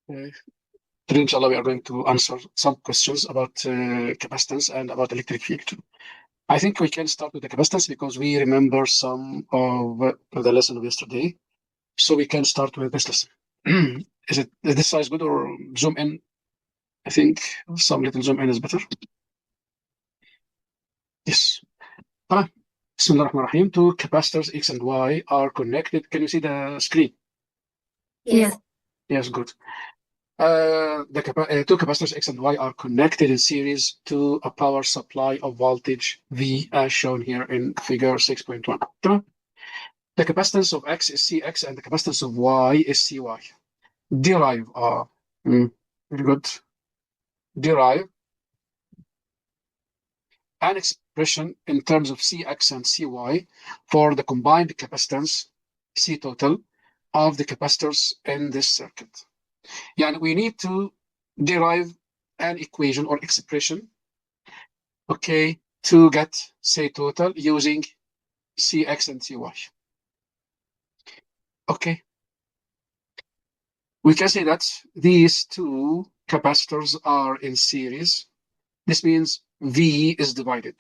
Today, inshallah, we are going to answer some questions about capacitance and about electric field. I think we can start with the capacitance because we remember some of the lesson of yesterday. So we can start with this lesson. Is this size good or zoom in? I think some little zoom in is better. Yes. Bismillah ar-Rahman ar-Rahim. Two capacitors X and Y are connected. Can you see the screen? Yes. Yes, good. Two capacitors X and Y are connected in series to a power supply of voltage V as shown here in figure 6.1. The capacitance of X is Cx and the capacitance of Y is Cy. Derive, very good. Derive an expression in terms of Cx and Cy for the combined capacitance C total of the capacitors in this circuit. Yani we need to derive an equation or expression, okay, to get say total using Cx and Cy. Okay. We can say that these two capacitors are in series. This means V is divided.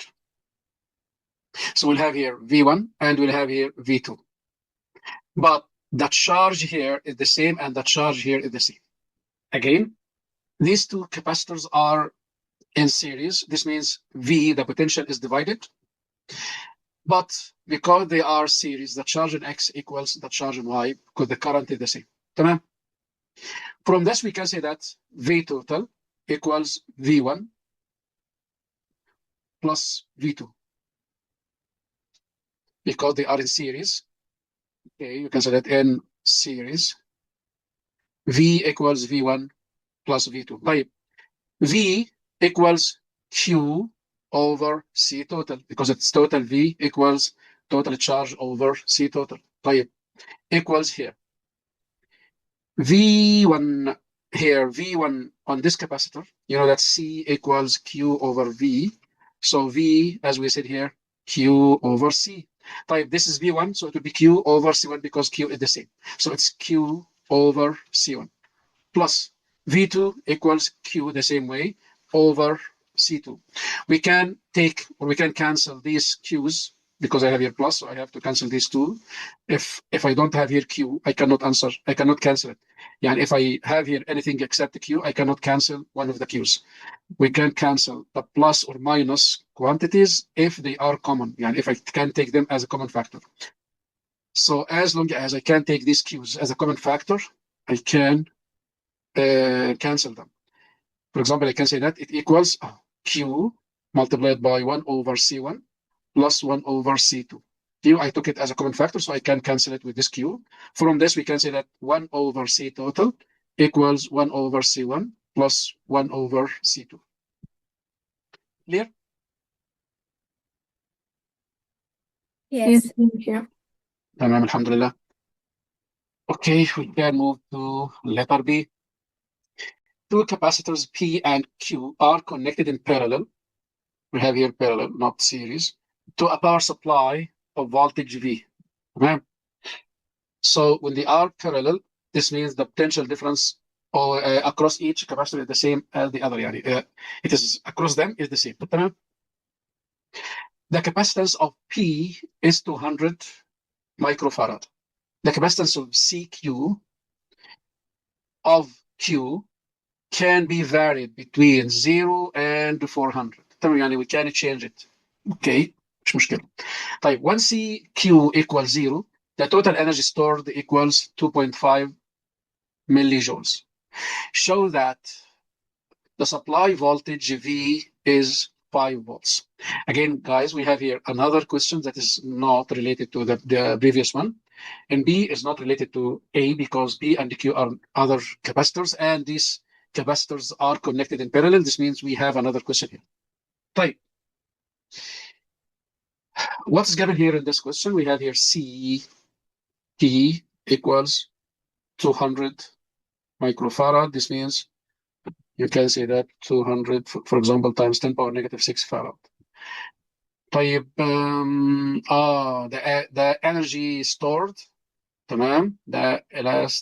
So we'll have here V1 and we'll have here V2. But the charge here is the same and the charge here is the same. Again, these two capacitors are in series. This means V, the potential, is divided. But because they are series, the charge in X equals the charge in Y because the current is the same. Tamam? From this, we can say that V total equals V1 plus V2 because they are in series. Okay, you can say that in series V equals V1 plus V2. Right. V equals Q over C total because it's total V equals total charge over C total. Right. Equals here. V1 here, V1 on this capacitor, you know that C equals Q over V. So V, as we said here, Q over C. Type this is V1, so it will be Q over C1 because Q is the same. So it's Q over C1 plus V2 equals Q the same way over C2. We can take or we can cancel these Q's because I have here plus, so I have to cancel these two. If I don't have here Q, I cannot cancel it. Yeah, if I have here anything except the Q, I cannot cancel one of the Q's. We can cancel the plus or minus quantities if they are common. Yeah, if I can take them as a common factor. So as long as I can take these Q's as a common factor, I can cancel them. For example, I can say that it equals Q multiplied by 1 over C1 plus 1 over C2. Q, I took it as a common factor, so I can cancel it with this Q. From this, we can say that 1 over C total equals 1 over C1 plus 1 over C2. Clear? Yes. Thank you. Tamam, alhamdulillah. Okay, we can move to letter B. Two capacitors P and Q are connected in parallel. We have here parallel, not series, to a power supply of voltage V. Okay? So when they are parallel, this means the potential difference across each capacitor is the same as the other. It is across them is the same. The capacitance of P is 200 microfarad. The capacitance of CQ of Q can be varied between 0 and 400. We can change it. Okay, مش مشكلة. طيب, when CQ equals 0, the total energy stored equals 2.5 millijoules. Show that the supply voltage V is 5 volts. Again, guys, we have here another question that is not related to the previous one. And B is not related to A because P and Q are other capacitors, and these capacitors are connected in parallel. This means we have another question here. Right. What's given here in this question? We have here C T equals 200 microfarad. This means you can say that 200, for example, times 10 power negative 6 farad. طيب, the energy stored, تمام, the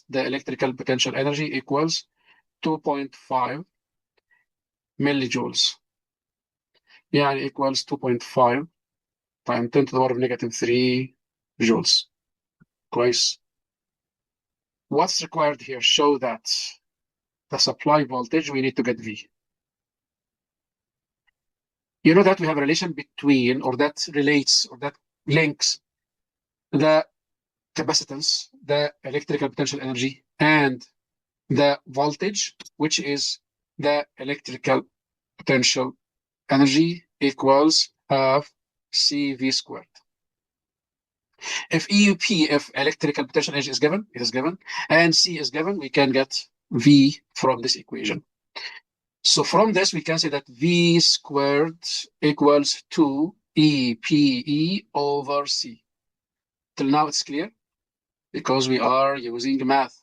electrical potential energy equals 2.5 millijoules. يعني equals 2.5 times 10 to the power of negative 3 joules. كويس. What's required here? Show that the supply voltage, we need to get V. You know that we have a relation between, or that relates, or that links the capacitance, the electrical potential energy, and the voltage, which is the electrical potential energy, equals half CV squared. If EUP, if electrical potential energy is given, it is given, and C is given, we can get V from this equation. So from this, we can say that V squared equals 2 EPE over C. Till now it's clear because we are using math.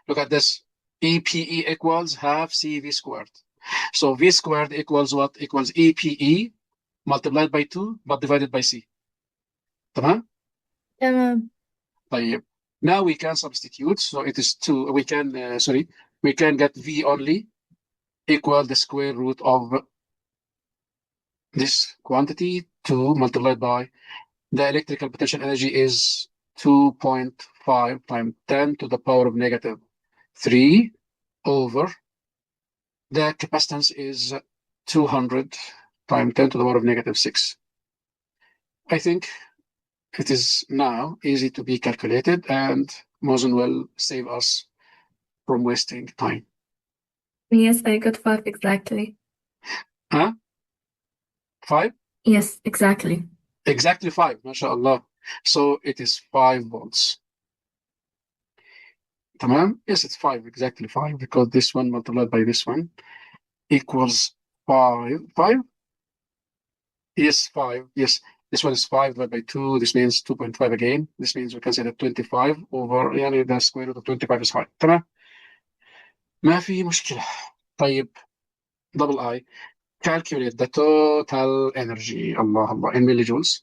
Look at this. EPE equals half CV squared. So V squared equals what? Equals EPE multiplied by 2 but divided by C. تمام؟ تمام. طيب. Now we can substitute. So it is 2. We can, we can get V only equal the square root of this quantity, 2 multiplied by the electrical potential energy is 2.5 times 10 to the power of negative 3 over the capacitance is 200 times 10 to the power of negative 6. I think it is now easy to be calculated, and Mosen will save us from wasting time. Yes, I got 5 exactly. Huh? 5? Yes, exactly. Exactly 5, mashallah. So it is 5 volts. Tamam? Yes, it's 5, exactly 5, because this one multiplied by this one equals 5. 5? Yes, 5. Yes, this one is 5 divided by 2. This means 2.5 again. This means we can say that 25 over يعني the square root of 25 is 5. تمام؟ ما في مشكلة. طيب double I calculate the total energy Allah Allah in millijoules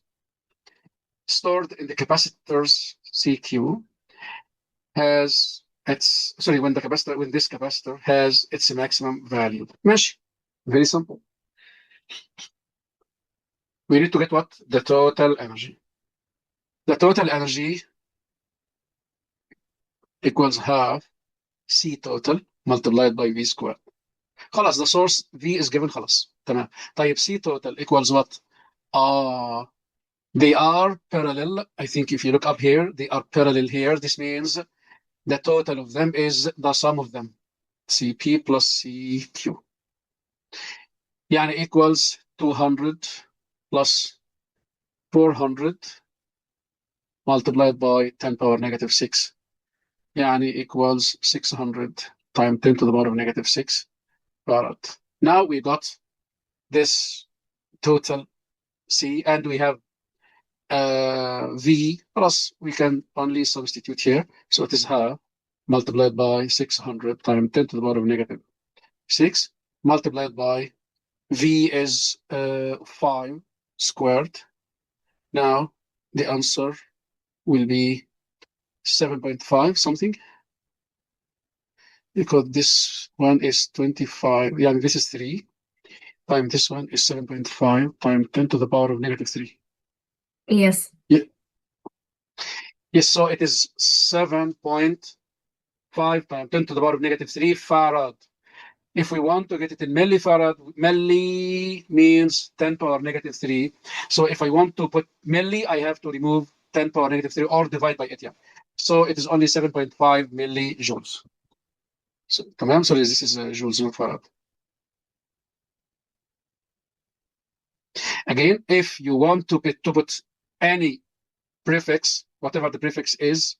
stored in the capacitors CQ has its when this capacitor has its maximum value. ماشي. Very simple. We need to get what? The total energy. The total energy equals half C total multiplied by V squared. خلاص the source V is given خلاص تمام. طيب C total equals what? They are parallel. I think if you look up here, they are parallel here. This means the total of them is the sum of them. CP plus CQ. يعني equals 200 plus 400 multiplied by 10 power negative 6. يعني equals 600 times 10 to the power of negative 6 farad. Now we got this total C, and we have V plus we can only substitute here. So it is half multiplied by 600 times 10 to the power of negative 6 multiplied by V is 5 squared. Now the answer will be 7.5 something, because this one is 25. Yeah, this is 3 times this one is 7.5 times 10 to the power of negative 3. Yes. Yeah. Yes, so it is 7.5 times 10 to the power of negative 3 farad. If we want to get it in millifarad, milli means 10 power negative 3. So if I want to put milli, I have to remove 10 power negative 3 or divide by it. Yeah. So it is only 7.5 millijoules. So, تمام? So this is joules, not farad. Again, if you want to put any prefix, whatever the prefix is,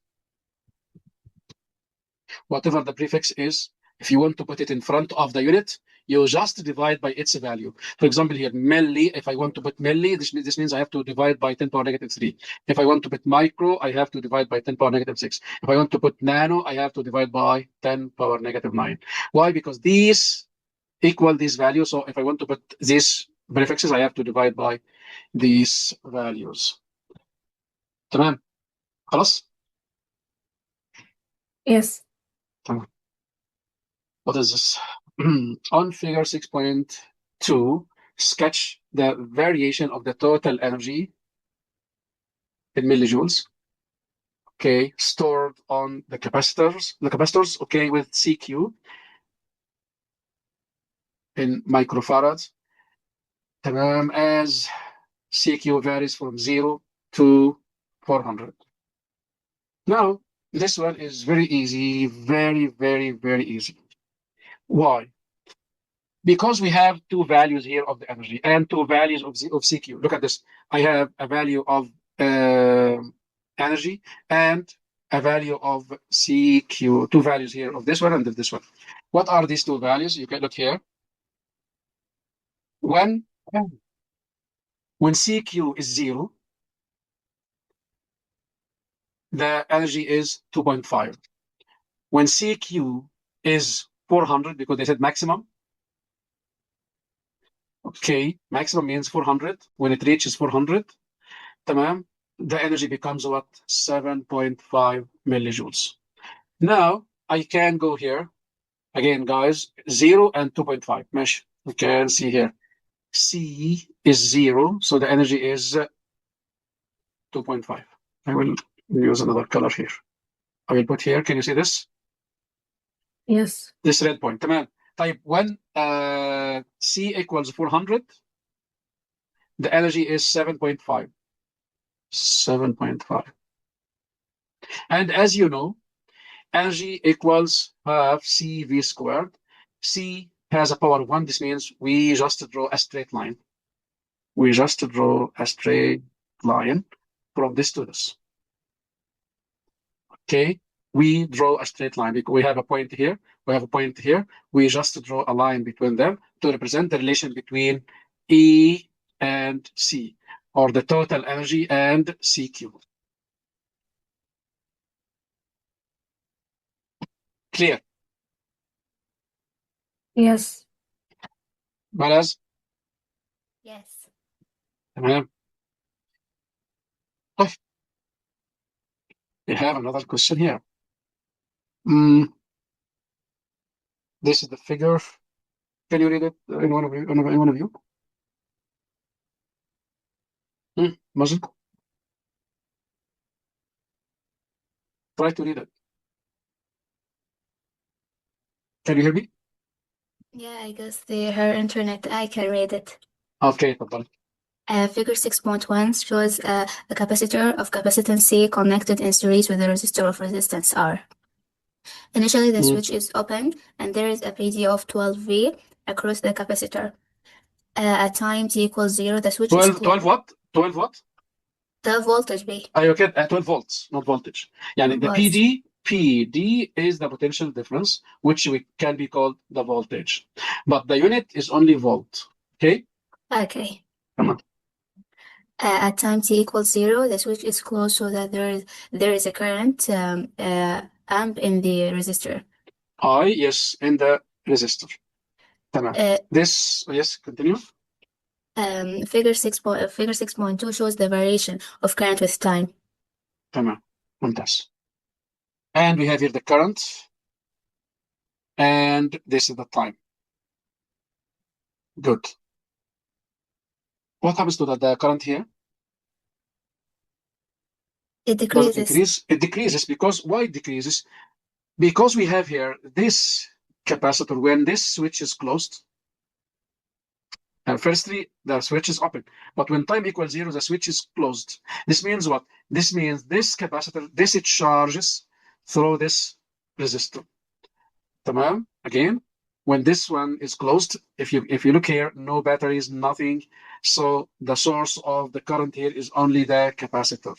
if you want to put it in front of the unit, you just divide by its value. For example, here, milli, if I want to put milli, this means I have to divide by 10 power negative 3. If I want to put micro, I have to divide by 10 power negative 6. If I want to put nano, I have to divide by 10 power negative 9. Why? Because these equal these values. So if I want to put these prefixes, I have to divide by these values. تمام. خلاص؟ Yes. تمام. What is this? On figure 6.2, sketch the variation of the total energy in millijoules, okay, stored on the capacitors, okay, with CQ in microfarads, تمام, as CQ varies from 0 to 400. Now, this one is very easy, very, very, very easy. Why? Because we have two values here of the energy and two values of CQ. Look at this. I have a value of energy and a value of CQ, two values here of this one and of this one. What are these two values? You can look here. When, when CQ is 0, the energy is 2.5. When CQ is 400, because they said maximum, okay, maximum means 400. When it reaches 400, تمام, the energy becomes what? 7.5 millijoules. Now, I can go here. Again, guys, 0 and 2.5. ماشي. You can see here. C is 0, so the energy is 2.5. I will use another color here. I will put here. Can you see this? Yes. This red point. تمام. طيب, when C equals 400, the energy is 7.5. 7.5. And as you know, energy equals half CV squared. C has a power 1. This means we just draw a straight line. We just draw a straight line from this to this. Okay? We draw a straight line because we have a point here. We have a point here. We just draw a line between them to represent the relation between E and C, or the total energy and CQ. Clear? Yes. Balaz? Yes. تمام. طيب, we have another question here. This is the figure. Can you read it? Anyone of you? Anyone of you? Mazen? Try to read it. Can you hear me? Yeah, I guess her internet. I can read it. Okay, تفضل. Figure 6.1 shows a capacitor of capacitance C connected in series with a resistor of resistance R. Initially, the switch is open, and there is a PD of 12V across the capacitor. At time t equals 0, the switch is 12 closed. what? 12 what? The voltage B. ايوه كده, 12 volts, not voltage. يعني the Volts. PD is the potential difference, which we can be called the voltage. But the unit is only volt. Okay? Okay. Come on. At time t equals 0, the switch is closed so that there is a current amp in the resistor. Yes, in the resistor. تمام. This, yes, continue. Figure 6.2 shows the variation of current with time. تمام. ممتاز. And we have here the current, and this is the time. Good. What happens to the current here? It Does it decreases. increase? It decreases. Because why it decreases? Because we have here this capacitor. When this switch is closed, firstly, the switch is open. But when time equals 0, the switch is closed. This means what? This means this capacitor, this it charges through this resistor. Tamam? Again, when this one is closed, if you look here, no batteries, nothing. So the source of the current here is only the capacitor.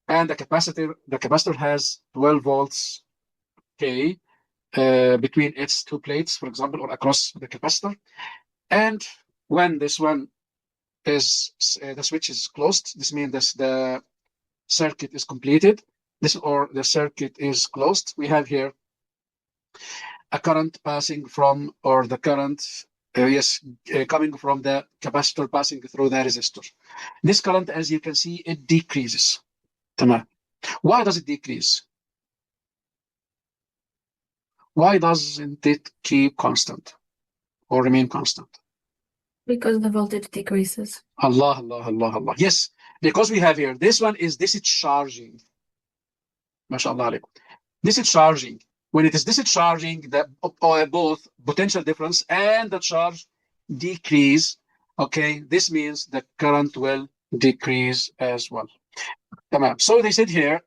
And the capacitor has 12 volts, okay, between its two plates, for example, or across the capacitor. And when this one is the switch is closed, this means the circuit is completed. The circuit is closed. We have here a current passing from, or the current, coming from the capacitor passing through the resistor. This current, as you can see, it decreases. تمام. Why does it decrease? Why doesn't it keep constant or remain constant? Because the voltage decreases. Allah, Allah, Allah, Allah. Yes, because we have here, this one is discharging. MashaAllah alaikum. Discharging. When it is discharging, the both potential difference and the charge decrease. Okay, this means the current will decrease as well. Tamam. So they said here,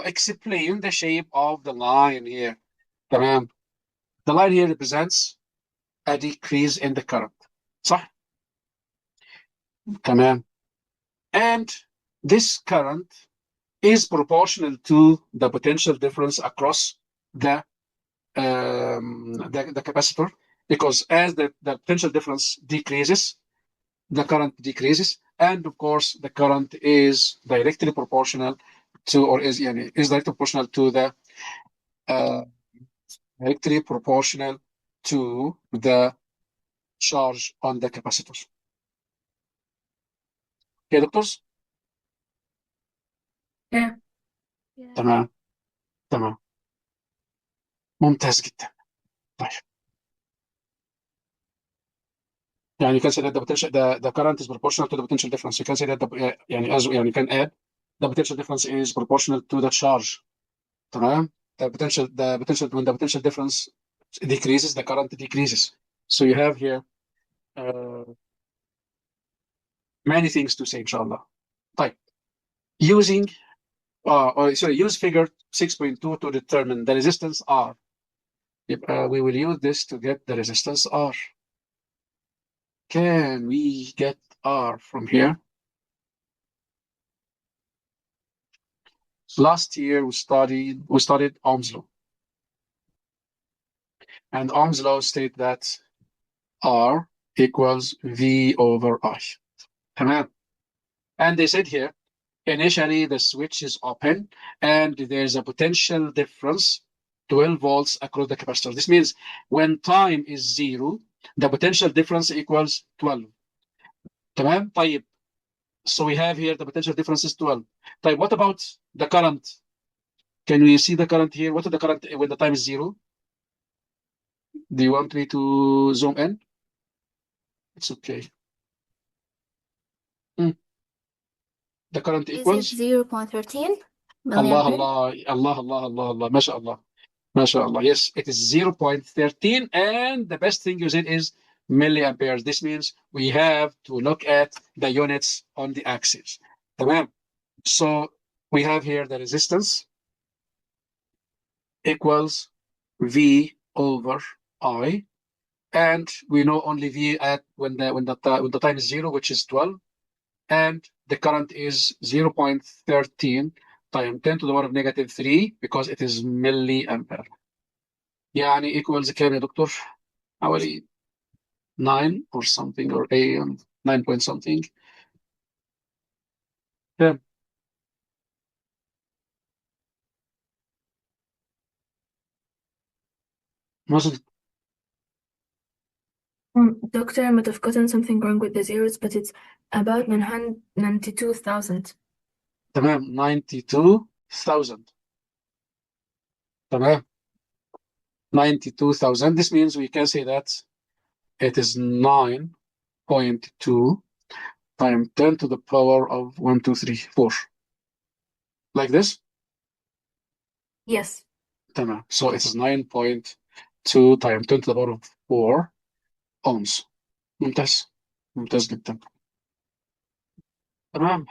explain the shape of the line here. Tamam. The line here represents a decrease in the current. صح؟ تمام. And this current is proportional to the potential difference across the capacitor, because as the potential difference decreases, the current decreases, and of course the current is directly proportional to, or is directly proportional to the uh, directly proportional to the charge on the capacitors. Okay, doctors. Yeah. تمام تمام ممتاز جدا. طيب يعني you can say that the potential the current is proportional to the potential difference. You can say that you can add the potential difference is proportional to the charge. تمام. When the potential difference decreases, the current decreases. So you have here uh, many things to say, inshallah. طيب. Use figure 6.2 to determine the resistance R. We will use this to get the resistance R. Can we get R from here? Last year we studied Ohm's law, and Ohm's law states that R equals V over I. تمام. And they said here, initially the switch is open and there's a potential difference 12 volts across the capacitor. This means when time is 0, the potential difference equals 12. تمام. طيب. So we have here the potential difference is 12. طيب, what about the current? Can we see the current here? What is the current when the time is 0? Do you want me to zoom in? It's okay. The current Is it equals 0.13 Allah, milliampere? Allah, Allah, Allah, Allah, Allah, MashaAllah. MashaAllah. Yes, it is 0.13. And the best thing you said is milliamperes. This means we have to look at the units on the axis. Tamam. So we have here the resistance equals V over I. And we know only V at when the time is 0, which is 12. And the current is 0.13 times 10 to the power of negative 3 because it is milliampere. يعني equals كام يا دكتور؟ حوالي 9 or something or 9 point something. كام؟ وصلت. Doctor, I might have gotten something wrong with the zeros, but it's about 992,000. تمام 92,000. تمام 92,000. This means we can say that it is 9.2 times 10 to the power of 1, 2, 3, 4. Like this? Yes. تمام. So it is 9.2 times 10 to the power of 4 ohms. ممتاز. ممتاز جدا. تمام.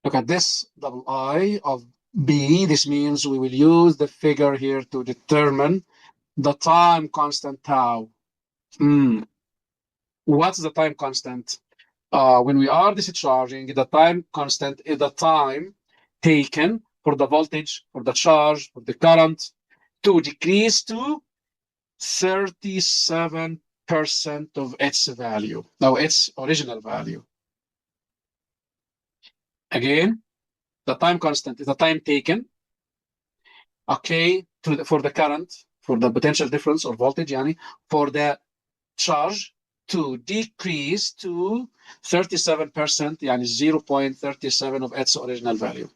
Look at this double I of B. This means we will use the figure here to determine the time constant tau. What's the time constant? When we are discharging, the time constant is the time taken for the voltage, for the charge, for the current to decrease to 37% of its value. Now, its original value. Again, the time constant is the time taken, okay, for the current, for the potential difference or voltage, yani, for the charge to decrease to 37%, yani 0.37 of its original value.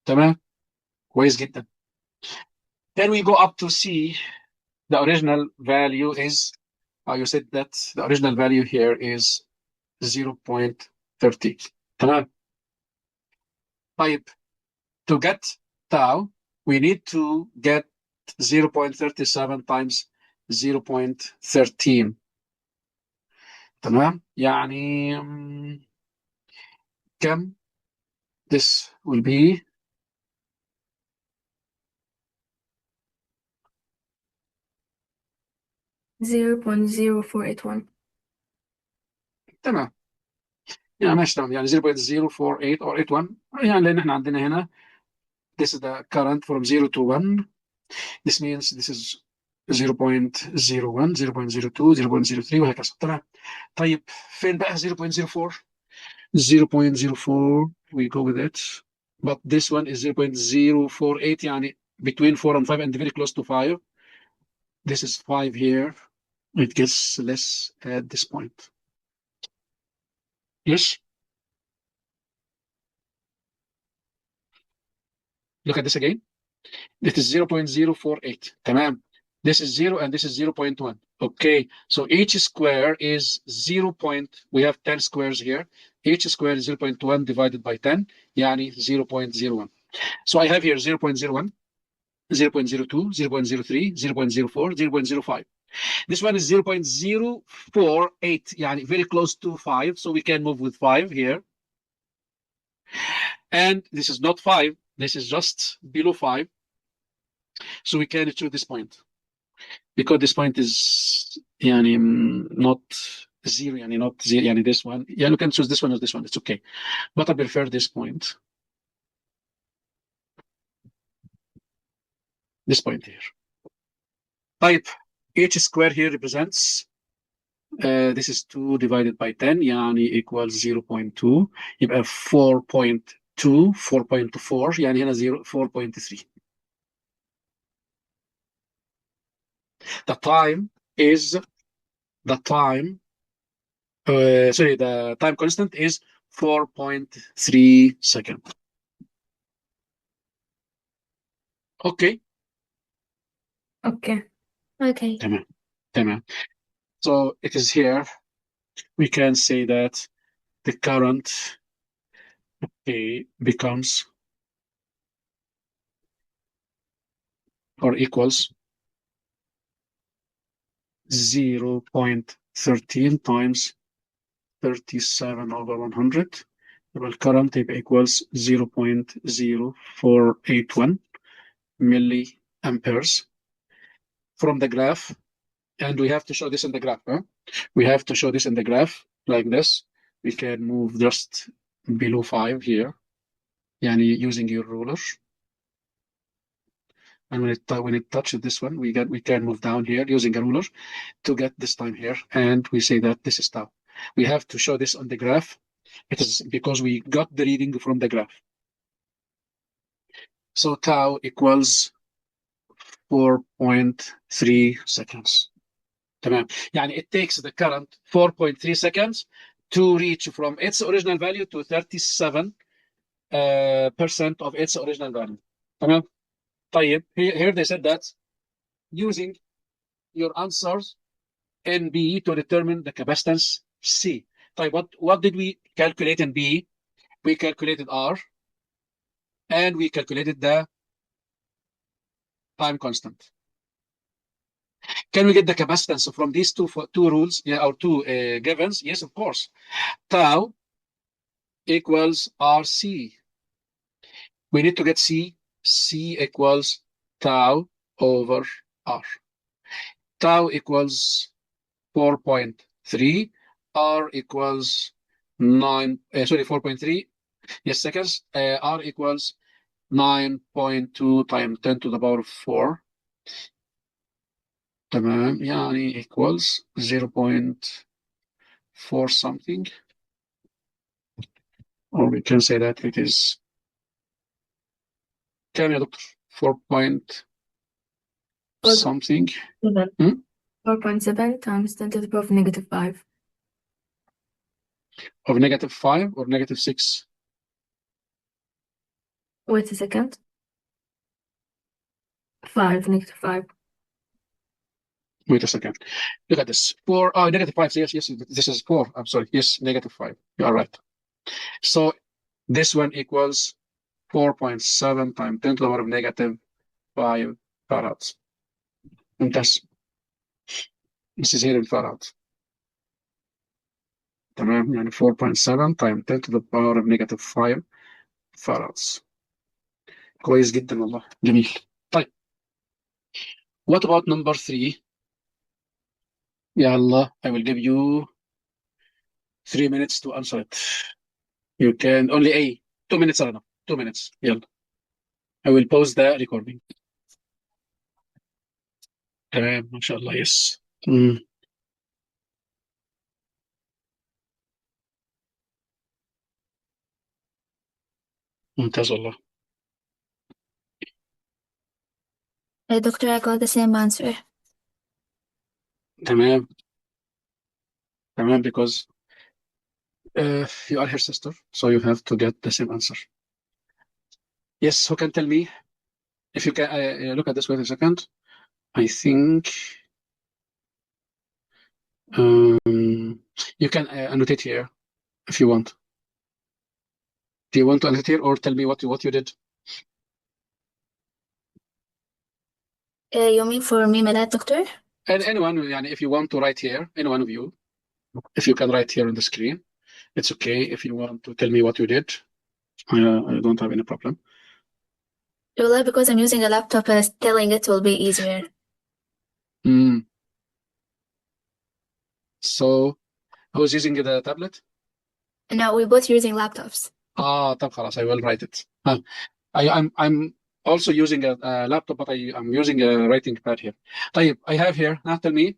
تمام، كويس جدا. Then we go up to C. The original value is, you said that the original value here is 0.30. تمام. طيب, to get tau, we need to get 0.37 times 0.13. تمام. يعني كم? This will be 0.0481. تمام. يعني ماشي تمام، يعني 0.048 or 81، يعني لان احنا عندنا هنا this is the current from 0 to 1. This means this is 0.01 0.02 0.03 وهكذا. تمام. طيب فين بقى 0.04؟ 0.04 we go with it, but this one is 0.048 يعني between 4 and 5 and very close to 5. This is 5 here. It gets less at this point. Yes. Look at this again. This is 0.048. تمام. This is 0 and this is 0.1. Okay. So each square is 0. We have 10 squares here. Each square is 0.1 divided by 10. يعني 0.01. So I have here 0.01, 0.02, 0.03, 0.04, 0.05. This one is 0.048, يعني very close to 5. So we can move with 5 here. And this is not 5. This is just below 5. So we can choose this point. Because this point is يعني not 0, يعني not 0, يعني this one. Yeah, you can choose this one or this one. It's okay. But I prefer this point. This point here. طيب, each square here represents this is 2 divided by 10 يعني equals 0.2. يبقى 4.2 4.4 يعني هنا 0 4.3. The time is the time sorry, the time constant is 4.3 seconds. Okay. Okay. Okay. تمام. تمام. So it is here. We can say that the current becomes or equals 0.13 times 37 over 100. The current equals 0.0481 milliamperes from the graph. And we have to show this in the graph. We have to show this in the graph like this. We can move just below 5 here. Yani using your ruler. And when it touches this one, we can move down here using a ruler to get this time here. And we say that this is tau. We have to show this on the graph. It is because we got the reading from the graph. So tau equals 4.3 seconds. تمام. يعني it takes the current 4.3 seconds to reach from its original value to 37% of its original value. تمام. طيب, here they said that using your answers in B to determine the capacitance C. طيب, what did we calculate in B? We calculated R and we calculated the time constant. Can we get the capacitance from these two rules, yeah, or two givens? Yes, of course. Tau equals RC. We need to get C. C equals tau over R. Tau equals 4.3. R equals 4.3. Yes, seconds. R equals 9.2 times 10 to the power of 4. تمام. يعني equals 0.4 something. Or we can say that it is كام يا دكتور؟ 4 point something. 4.7 times 10 to the power of -5. Of -5 or -6? Wait a second. 5, -5. Wait a second. Look at this. 4, oh, -5. Yes, yes, this is 4. I'm sorry. Yes, -5. You are right. So this one equals 4.7 times 10 to the power of -5 farads. ممتاز. This is here in farads. تمام، يعني 4.7 times 10 to the power of -5 farads. كويس جدا والله، جميل. طيب what about number 3؟ يلا I will give you 3 minutes to answer it. You can only 2 minutes are enough. 2 minutes. يلا I will pause the recording. تمام ما شاء الله. يس. ممتاز والله. Doctor, I got the same answer. تمام تمام because you are her sister, so you have to get the same answer. Yes, who can tell me? If you can look at this, wait a second. I think you can annotate here if you want. Do you want to annotate here or tell me what you did? You mean for me, Malad, Doctor? And anyone, يعني if you want to write here, any one of you, if you can write here on the screen, it's okay. If you want to tell me what you did, I don't have any problem. Well, because I'm using a laptop, telling it will be easier. So who's using the tablet? No, we're both using laptops. طب خلاص, I will write it. I'm also using a laptop, but I'm using a writing pad here. طيب, I have here. Now tell me.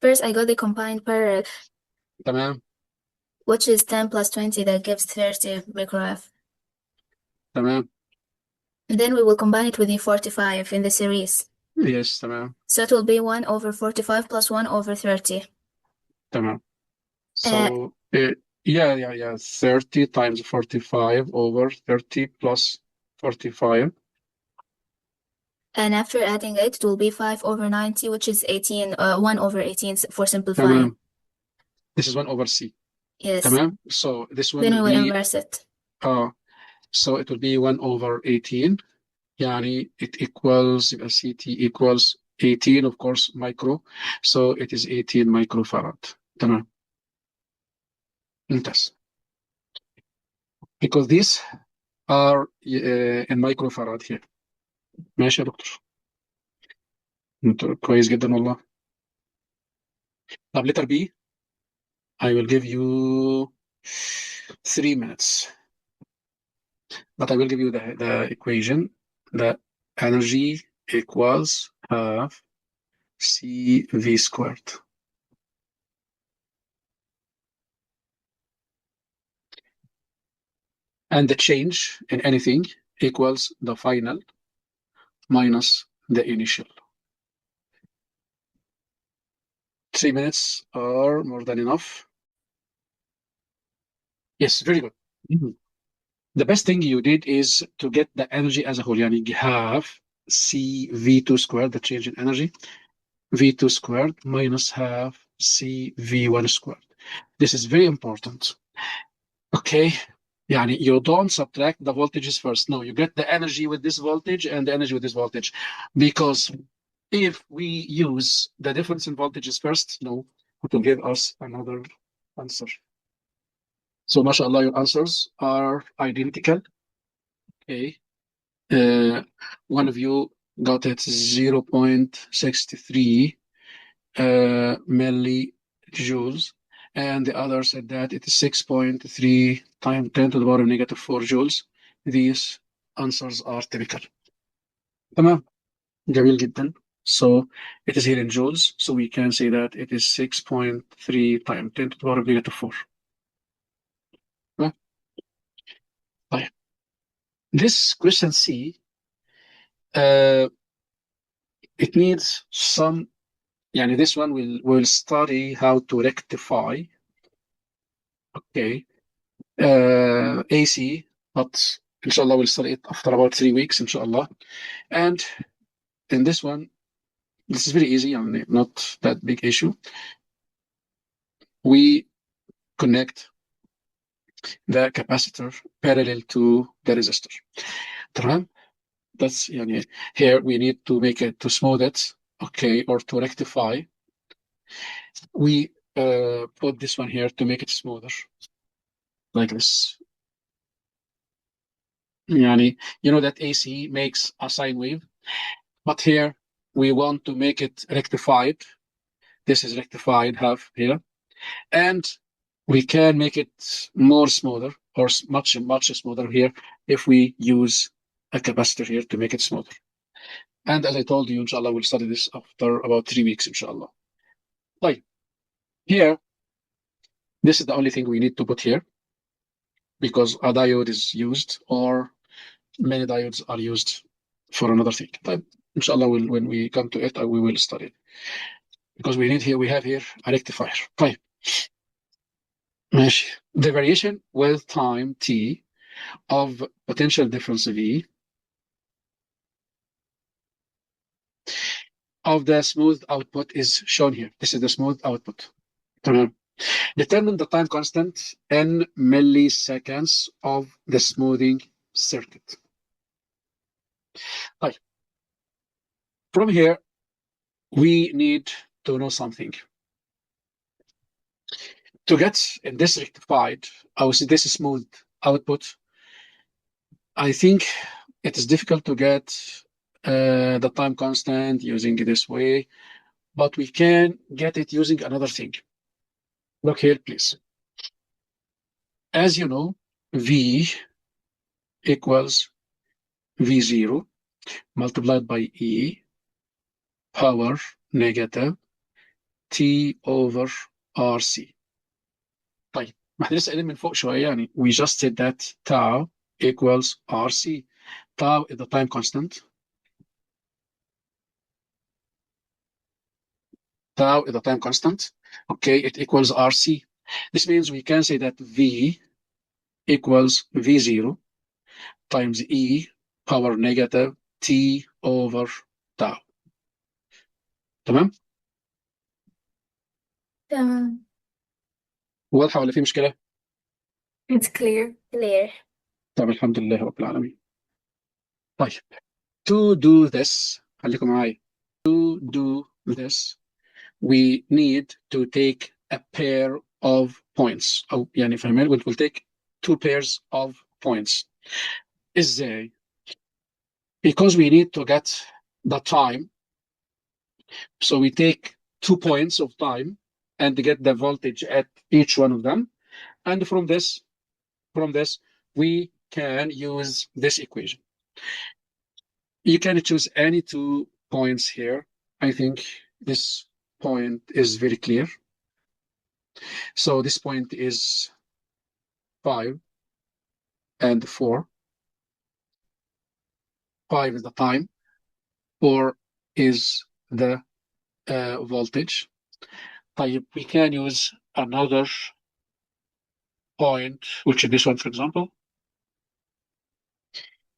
First, I got the combined parallel, تمام which is 10 plus 20, that gives 30 microF. تمام. And then we will combine it with the 45 in the series. Yes, تمام. So it will be 1 over 45 plus 1 over 30. تمام. So, yeah. 30 times 45 over 30 plus 45. And after adding it, it will be 5 over 90, which is 18, 1 over 18 for simplifying. تمام. This is 1 over C. Yes. تمام. So this one Then we will will be inverse it. so it will be 1 over 18. يعني it equals CT equals 18, of course, micro. So it is 18 microfarad. تمام. ممتاز. Because these are in microfarad here. ماشي يا دكتور. كويس جدا والله. طب letter B, I will give you 3 minutes. But I will give you the equation. The energy equals half CV squared. And the change in anything equals the final minus the initial. 3 minutes are more than enough. Yes, very good. The best thing you did is to get the energy as a whole. يعني half CV2 squared, the change in energy, V2 squared minus half CV1 squared. This is very important. Okay. يعني you don't subtract the voltages first. No, you get the energy with this voltage and the energy with this voltage. Because if we use the difference in voltages first, no, it will give us another answer. So, mashallah, your answers are identical. Okay. One of you got it 0.63 millijoules, and the other said that it is 6.3 times 10 to the power of -4 joules. These answers are typical. تمام. جميل جدا. So it is here in joules, so we can say that it is 6.3 times 10 to the power of -4. طيب. This question C, it needs some, يعني this one will study how to rectify. Okay. AC, but inshallah we'll study it after about 3 weeks, inshallah. And in this one, this is very easy and not that big issue. We connect the capacitor parallel to the resistor. تمام. That's يعني here we need to make it to smooth it, okay, or to rectify. We put this one here to make it smoother, like this. يعني, you know that AC makes a sine wave, but here we want to make it rectified. This is rectified half here, and we can make it more smoother or much smoother here if we use a capacitor here to make it smoother. And as I told you, inshallah, we'll study this after about 3 weeks, inshallah. Like here, this is the only thing we need to put here because a diode is used or many diodes are used for another thing. But inshallah, when we come to it, we will study it because we have here a rectifier. طيب. ماشي. The variation with time t of potential difference V of the smooth output is shown here. This is the smooth output. Determine the time constant in milliseconds of the smoothing circuit. Right. From here, we need to know something. To get this rectified, this smooth output, I think it is difficult to get the time constant using this way, but we can get it using another thing. Look here, please. As you know, V equals V0 multiplied by E power negative T over RC. طيب ما احنا لسه قايلين من فوق شويه يعني we just said that tau equals RC. Tau is the time constant. Tau is the time constant. Okay, it equals RC. This means we can say that V equals V0 times E power negative T over tau. تمام؟ تمام. واضحة ولا في مشكلة؟ It's clear. Clear. طب الحمد لله رب العالمين. طيب to do this خليكم معايا. To do this we need to take a pair of points أو يعني فاهمين we'll take two pairs of points. إزاي؟ Because we need to get the time, so we take 2 points of time and get the voltage at each one of them, and from this we can use this equation. You can choose any 2 points here. I think this point is very clear. So this point is 5 and 4. 5 is the time, 4 is the voltage. طيب, we can use another point, which is this one, for example.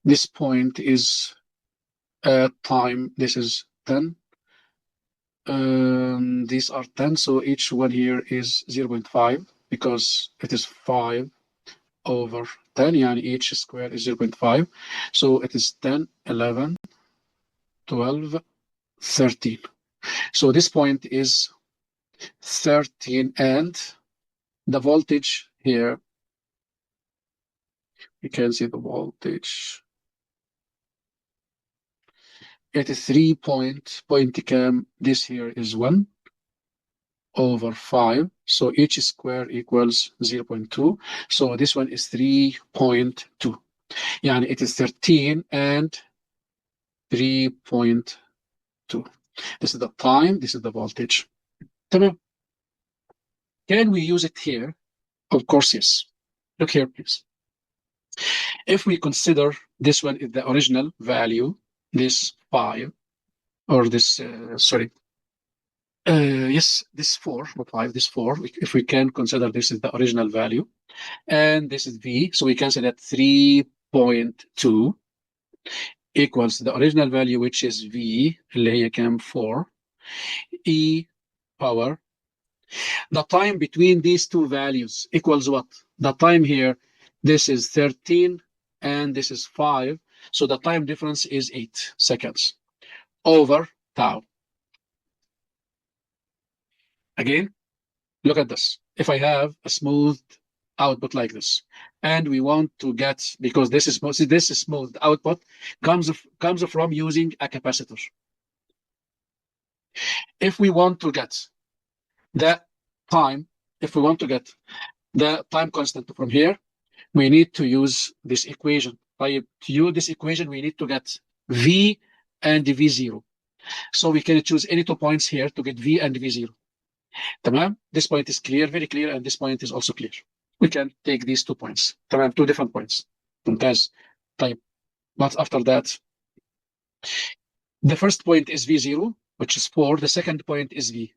This point is time. This is 10. These are 10, so each one here is 0.5 because it is 5 over 10, and each square is 0.5. So it is 10, 11, 12, 13. So this point is 13, and the voltage here, you can see the voltage. It is 3 point cam. This here is 1 over 5. So each square equals 0.2. So this one is 3.2. Yani it is 13 and 3.2. This is the time. This is the voltage. Can we use it here? Of course, yes. Look here, please. If we consider this one is the original value, this 5, or this, sorry, Yes, this 4, not 5, this 4, if we can consider this is the original value, and this is V, so we can say that 3.2 equals the original value, which is V, اللي هي كام 4, E power. The time between these two values equals what? The time here, this is 13, and this is 5, so the time difference is 8 seconds over tau. Again, look at this. If I have a smooth output like this, and we want to get, because this is smooth output comes from using a capacitor. If we want to get the time, if we want to get the time constant from here, we need to use this equation. To use this equation, we need to get V and V0. So we can choose any 2 points here to get V and V0. تمام? This point is clear, very clear, and this point is also clear. We can take these 2 points. تمام? 2 different points. ممتاز. طيب. But after that, the first point is V0, which is 4. The second point is V.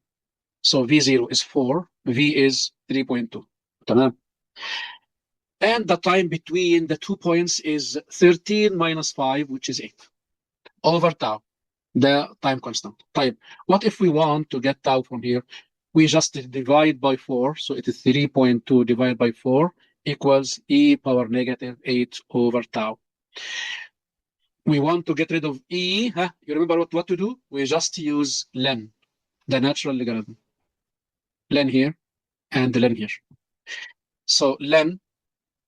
So V0 is 4. V is 3.2. تمام? And the time between the 2 points is 13 minus 5, which is 8, over tau, the time constant. طيب, what if we want to get tau from here? We just divide by 4, so it is 3.2 divided by 4 equals e power negative 8 over tau. We want to get rid of e, huh? You remember what to do? We just use len, the natural logarithm. Len here and len here. So len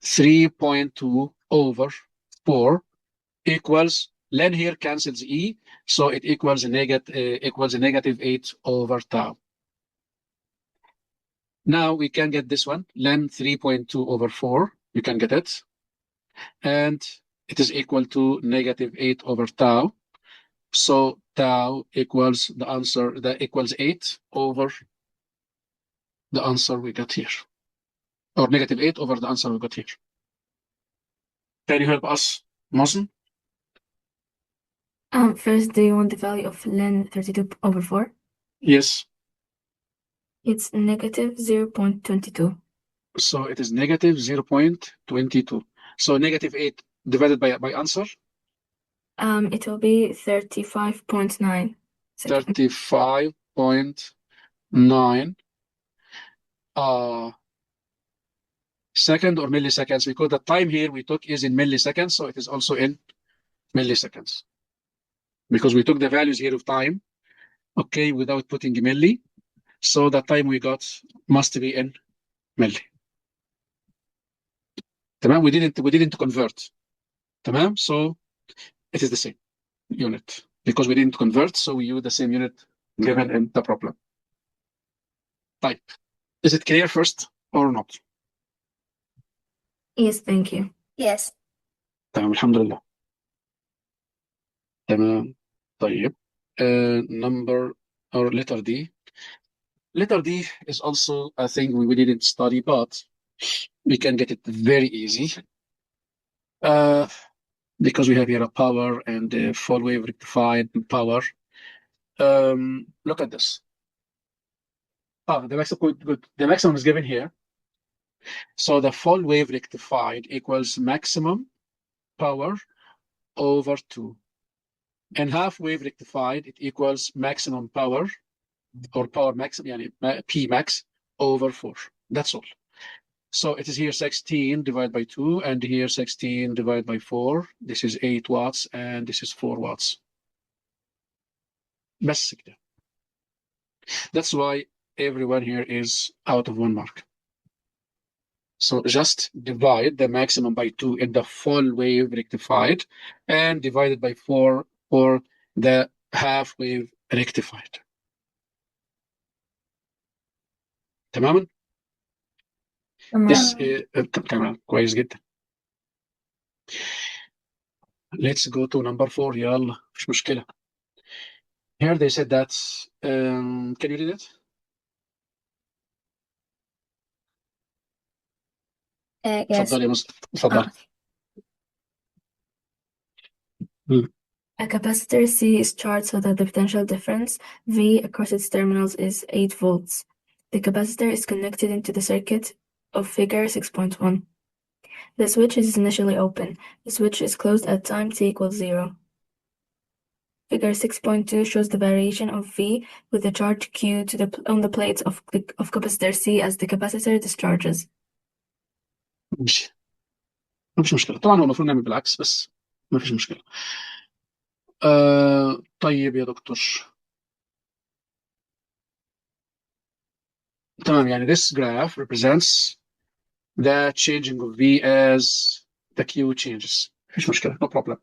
3.2 over 4 equals, len here cancels e, so it equals a negative 8 over tau. Now we can get this one, len 3.2 over 4, you can get it, and it is equal to negative 8 over tau. So tau equals the answer, that equals 8 over the answer we got here, or negative 8 over the answer we got here. Can you help us, Mohsen? First, do you want the value of len 32 over 4? Yes. It's negative 0.22. So it is negative 0.22. So negative 8 divided by answer? It will be 35.9 seconds. 35.9 second or milliseconds, because the time here we took is in milliseconds, so it is also in milliseconds. Because we took the values here of time, okay, without putting milli, so the time we got must be in milli. تمام, we didn't convert. تمام, so it is the same unit. Because we didn't convert, so we use the same unit given in the problem. طيب, is it clear first or not? Yes, thank you. Yes. تمام, الحمد لله. تمام. طيب, number or letter D. Letter D is also a thing we didn't study, but we can get it very easy. Because we have here a power and a full wave rectified power. Look at this. The maximum, good. The maximum is given here. So the full wave rectified equals maximum power over 2. And half wave rectified, it equals maximum power, or power maximum, yani P max over 4. That's all. So it is here 16 divided by 2, and here 16 divided by 4. This is 8 watts, and this is 4 watts. بس كده. That's why everyone here is out of 1 mark. So just divide the maximum by 2 in the full wave rectified, and divide it by 4 for the half wave rectified. تماما؟ This تمام, كويس جدا. Let's go to number 4. يلا, مش مشكلة. Here they said that, can you read it? Yes. تفضل يا مصطفى, تفضل. A capacitor C is charged so that the potential difference V across its terminals is 8 volts. The capacitor is connected into the circuit of figure 6.1. The switch is initially open. The switch is closed at time t equals 0. Figure 6.2 shows the variation of V with the charge Q on the plates of capacitor C as the capacitor discharges. ماشي، مفيش مشكلة. طبعا هو المفروض نعمل بالعكس بس مفيش مشكلة. طيب يا دكتور. تمام، يعني this graph represents the changing of V as the Q changes. مفيش مشكلة. No problem.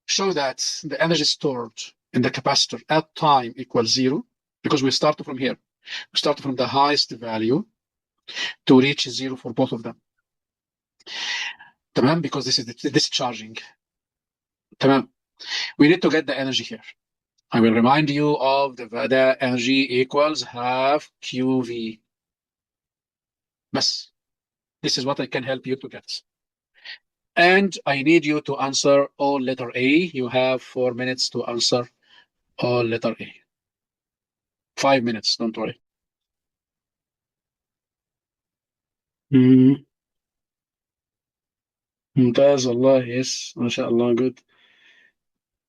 Show that the energy stored in the capacitor at time equals 0, because we start from here. We start from the highest value to reach 0 for both of them. تمام, because this is the discharging. تمام. We need to get the energy here. I will remind you of the energy equals half QV. بس. This is what I can help you to get. And I need you to answer all letter A. You have 4 minutes to answer all letter A. 5 minutes, don't worry. ممتاز والله. Yes, ما شاء الله. Good.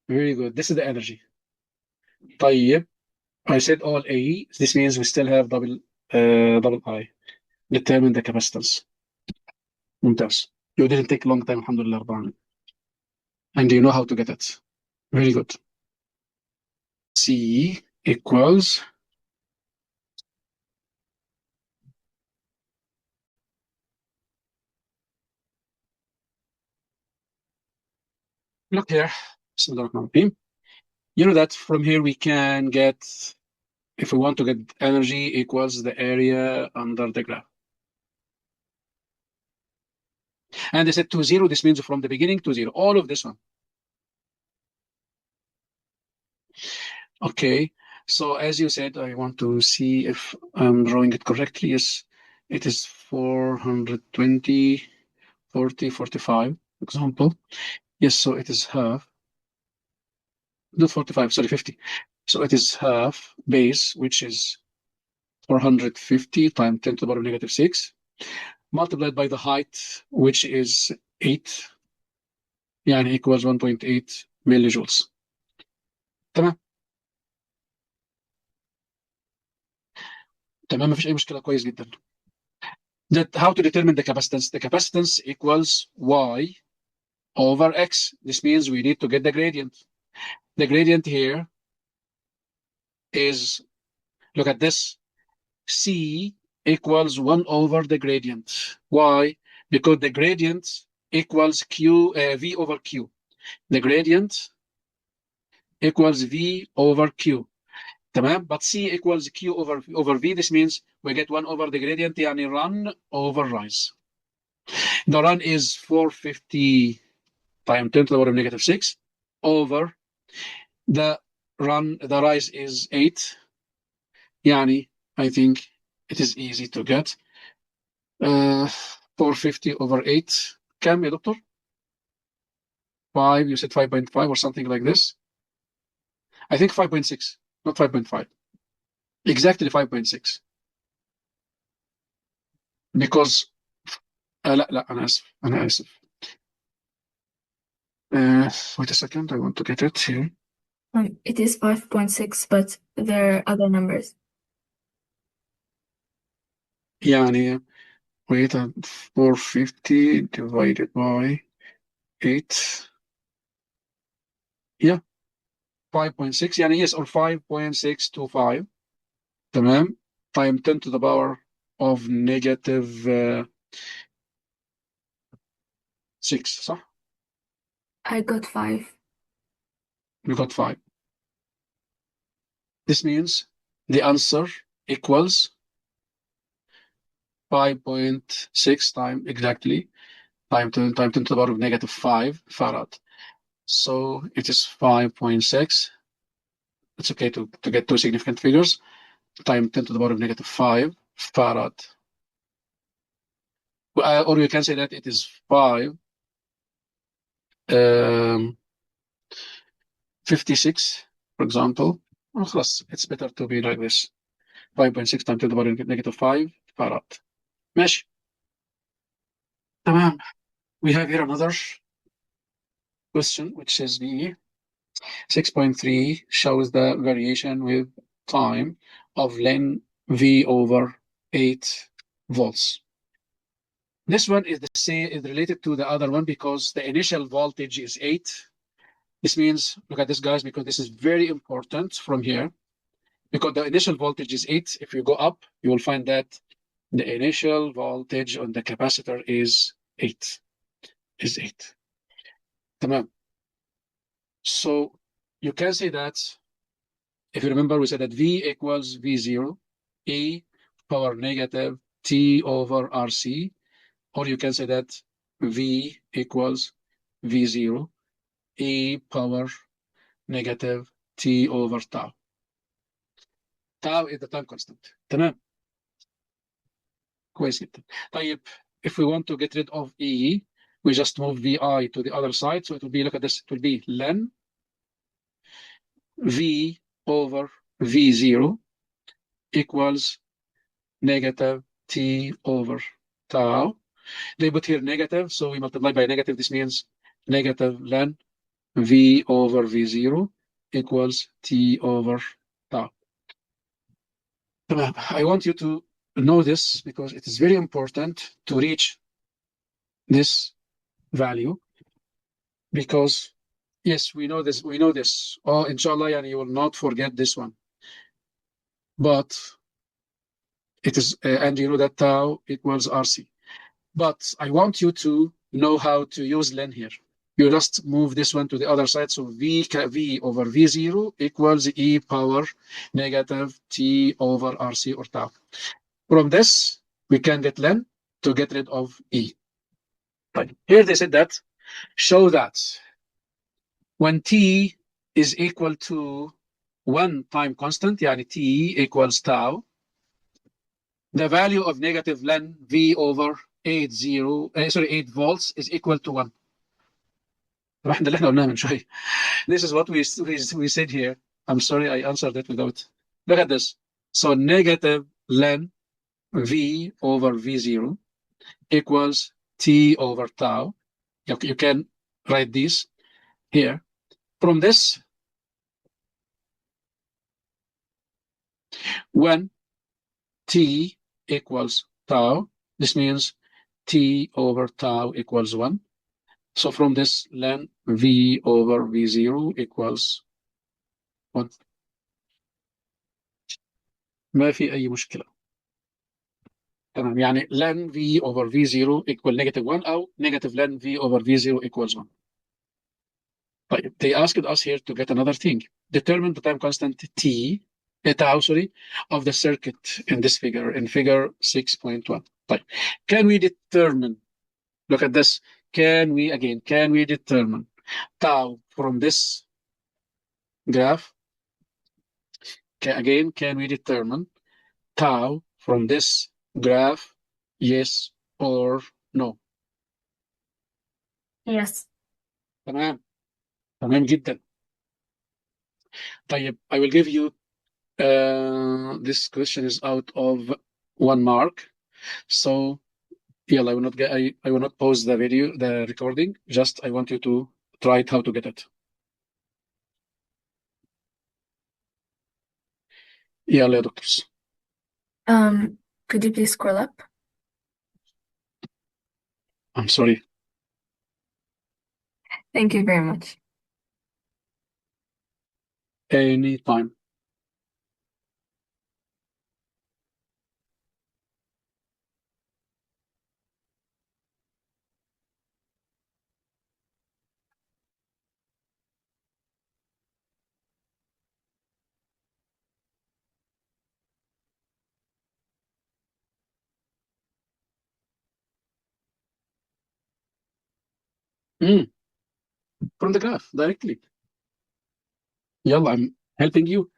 Very good. This is the energy. طيب. I said all A. This means we still have double I. Determine the capacitance. ممتاز. You didn't take a long time. الحمد لله رب العالمين. And you know how to get it. Very good. C equals look here. You know that from here we can get, if we want to get energy equals the area under the graph. And they said to 0, this means from the beginning to 0, all of this one. Okay, so as you said, I want to see if I'm drawing it correctly. Yes, it is 420, 40, 45, example. Yes, so it is half. Not 45, sorry, 50. So it is half base, which is 450 times 10 to the power of negative 6, multiplied by the height, which is 8, يعني equals 1.8 millijoules. تمام. تمام، مفيش أي مشكلة. كويس جدا. That how to determine the capacitance? The capacitance equals Y over X. This means we need to get the gradient. The gradient here is, look at this, C equals 1 over the gradient. Why? Because the gradient equals V over Q. The gradient equals V over Q. تمام. But C equals Q over V. This means we get 1 over the gradient, يعني run over rise. The run is 450 times 10 to the power of negative 6 over the rise is 8. يعني I think it is easy to get 450 over 8. كم يا دكتور؟ 5, you said 5.5 or something like this. I think 5.6, not 5.5. Exactly 5.6. Because لا أنا آسف. Wait a second, I want to get it here. It is 5.6, but there are other numbers. يعني wait, 450 divided by 8. Yeah, 5.6. يعني yes, or 5.625. تمام. Time 10 to the power of negative 6. صح؟ I got 5. We got 5. This means the answer equals 5.6 times exactly time 10 to the power of negative 5 farad. So it is 5.6. It's okay to get two significant figures. Time 10 to the power of negative 5 farad. Or you can say that it is 5 56 for example. خلاص it's better to be like this. 5.6 times 10 to the power negative 5 farad. ماشي. تمام. We have here another question which says B 6.3 shows the variation with time of ln V over 8 volts. This one is the same, is related to the other one because the initial voltage is 8. This means, look at this, guys, because this is very important from here. Because the initial voltage is 8. If you go up, you will find that the initial voltage on the capacitor is 8. Is 8. Tamam. So you can say that, if you remember, we said that V equals V0, E power negative T over RC, or you can say that V equals V0, E power negative T over tau. Tau is the time constant. تمام. كويس جدا. طيب, if we want to get rid of E, we just move VI to the other side. So it will be, look at this, it will be ln V over V0 equals negative T over tau. They put here negative, so we multiply by negative. This means negative ln V over V0 equals T over tau. I want you to know this because it is very important to reach this value, because yes, we know this. Oh, inshallah, and you will not forget this one. But it is, and you know that tau equals RC. But I want you to know how to use ln here. You just move this one to the other side. So V over V0 equals E power negative T over RC or tau. From this, we can get ln to get rid of E. But here they said that, show that when T is equal to 1 time constant, يعني T equals tau, the value of negative ln V over 8 volts is equal to 1. احنا اللي احنا قلناها من شويه. This is what we said here. I'm sorry I answered it without. Look at this. So negative ln V over V0 equals T over tau. You can write this here. From this, when T equals tau, this means T over tau equals 1. So from this, ln V over V0 equals 1. ما في أي مشكلة. تمام, يعني ln V over V0 equal negative 1 أو negative ln V over V0 equals 1. طيب, they asked us here to get another thing. Determine the time constant T, tau, sorry, of the circuit in this figure, in figure 6.1. طيب, can we determine, look at this, can we determine tau from this graph? Can we determine tau from this graph? Yes or no? Yes. تمام. تمام جدا. طيب, I will give you, this question is out of 1 mark. So, yeah, I will not pause the video, the recording. Just I want you to try it how to get it. يلا يا دكتور. Could you please scroll up? I'm sorry. Thank you very much. Anytime. From the graph directly. يلا, I'm helping you.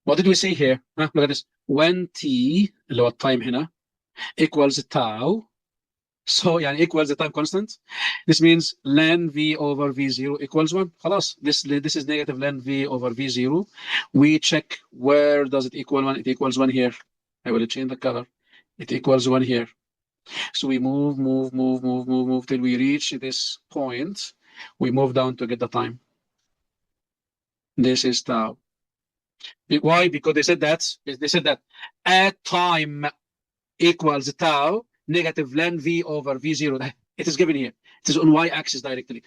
What did we say here? Look at this. When T, اللي هو التايم هنا, equals tau, so يعني equals the time constant, This means ln V over V0 equals 1. خلاص. This is negative ln V over V0. We check where does it equal 1. It equals 1 here. I will change the color. It equals 1 here. So we move till we reach this point. We move down to get the time. This is tau. Why? Because they said that at time equals tau negative ln V over V0. It is given here. It is on y-axis directly.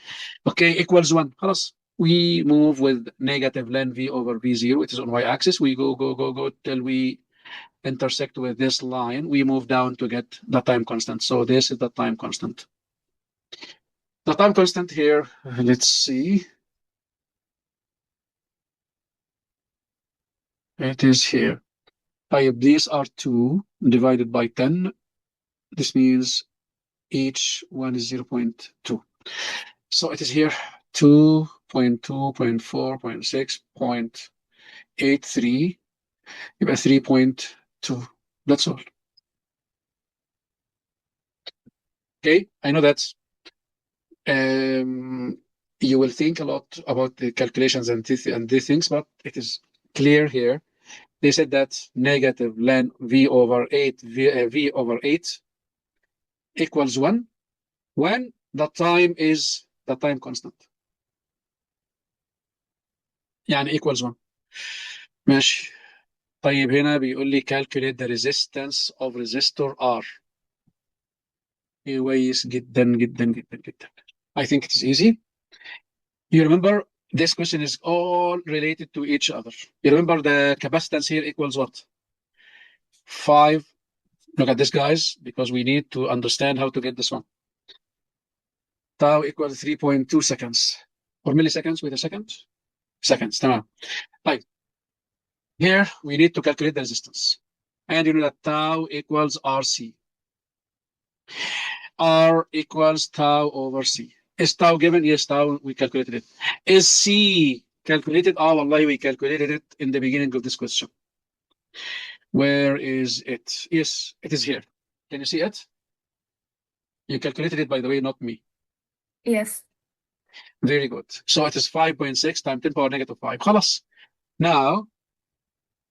Okay, equals 1. خلاص. We move with negative ln V over V0. It is on y-axis. We go till we intersect with this line. We move down to get the time constant. So this is the time constant. The time constant here, let's see. It is here. These are 2 divided by 10. This means each one is 0.2. So it is here 2.2.4.6.83. يبقى 3.2. That's all. Okay, I know that you will think a lot about the calculations and these things, but it is clear here. They said that negative ln V over 8 V over 8 equals 1 when the time is the time constant. يعني equals 1. ماشي. طيب هنا بيقول لي calculate the resistance of resistor R. كويس جدا جدا جدا جدا. I think it is easy. You remember this question is all related to each other. You remember the capacitance here equals what? 5. Look at this, guys, because we need to understand how to get this one. Tau equals 3.2 seconds. Or milliseconds, wait a second. Seconds, تمام. طيب. Here we need to calculate the resistance. And you know that tau equals RC. R equals tau over C. Is tau given? Yes, tau, we calculated it. Is C calculated? Oh, wallahi, we calculated it in the beginning of this question. Where is it? Yes, it is here. Can you see it? You calculated it, by the way, not me. Yes. Very good. So it is 5.6 times 10 power negative 5. خلاص. Now,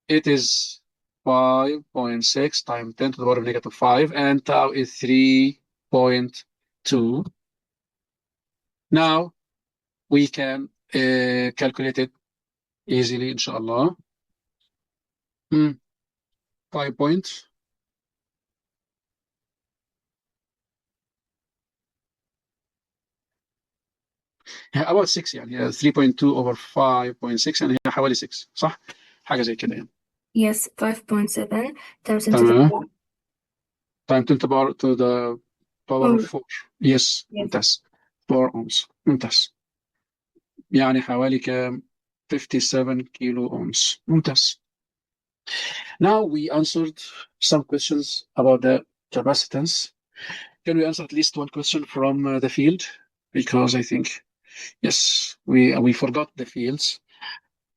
it is 5.6 times 10 to the power of negative 5, and tau is 3.2. Now, we can calculate it easily, inshallah. 5 points. about 6 يعني 3.2 over 5.6 يعني هي حوالي 6 صح؟ حاجة زي كده يعني. Yes, 5.7 times 10 to the تمام. power. Time 10 to the power of 4. Yes, Yes. ممتاز. 4 ohms. ممتاز. يعني حوالي كام؟ 57 kilo ohms. ممتاز. Now we answered some questions about the capacitance. Can we answer at least one question from the field? Because I think, yes, we forgot the fields.